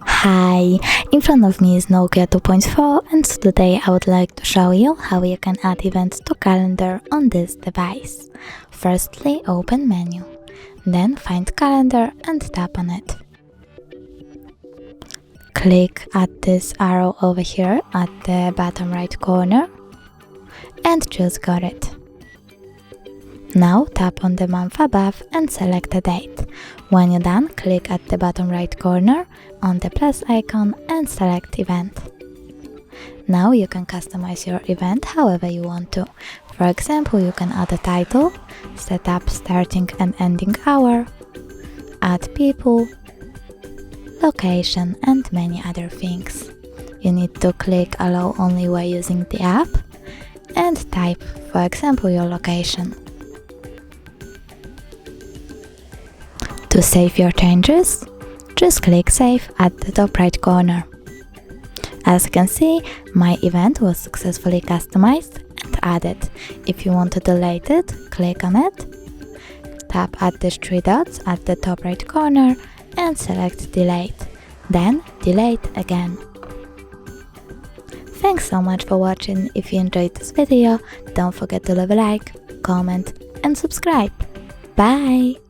Hi, in front of me is Nokia 2.4 and today I would like to show you how you can add events to calendar on this device. Firstly, open menu, then find calendar and tap on it. Click at this arrow over here at the bottom right corner and choose Got It. Now tap on the month above and select the date. When you're done, click at the bottom right corner on the plus icon and select Event. Now you can customize your event however you want to. For example, you can add a title, set up starting and ending hour, add people, location and many other things. You need to click Allow only while using the app and type, for example, your location. To save your changes, just click Save at the top right corner. As you can see, my event was successfully customized and added. If you want to delete it, click on it, tap at the three dots at the top right corner and select Delete, then delete again. Thanks so much for watching. If you enjoyed this video, don't forget to leave a like, comment and subscribe. Bye!